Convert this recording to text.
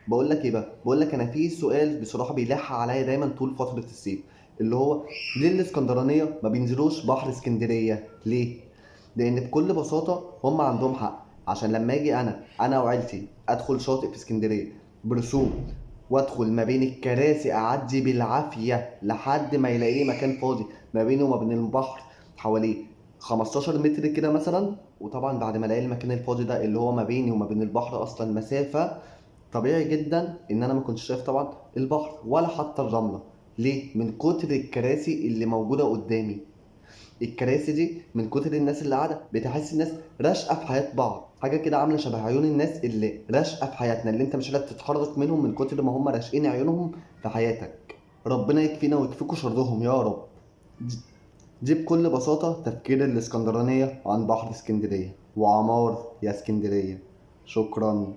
بقول لك ايه بقى، بقول لك انا في سؤال بصراحه بيلح عليا دايما طول فتره الصيف، اللي هو ليه الاسكندرانيه ما بينزلوش بحر اسكندريه؟ ليه؟ لان بكل بساطه هم عندهم حق. عشان لما اجي انا وعيلتي ادخل شاطئ في اسكندريه برسوم، وادخل ما بين الكراسي اعدي بالعافيه لحد ما يلاقي لي مكان فاضي ما بينه وما بين البحر، حواليه 15 متر كده مثلا. وطبعا بعد ما الاقي المكان الفاضي ده اللي هو ما بيني وما بين البحر اصلا مسافه، طبيعي جدا ان انا ما كنتش شايف طبعا البحر ولا حتى الرمله. ليه؟ من كتر الكراسي اللي موجوده قدامي. الكراسي دي من كتر الناس اللي قاعده بتحس الناس راشقه في حياه بعض، حاجه كده عامله شبه عيون الناس اللي راشقه في حياتنا، اللي انت مش قادر تتحرك منهم من كتر ما هم راشقين عيونهم في حياتك. ربنا يكفينا ويكفيكوا شرهم يا رب. دي دي بكل بساطه تفكير الاسكندرانيه عن بحر اسكندريه. وعمار يا اسكندريه. شكرا.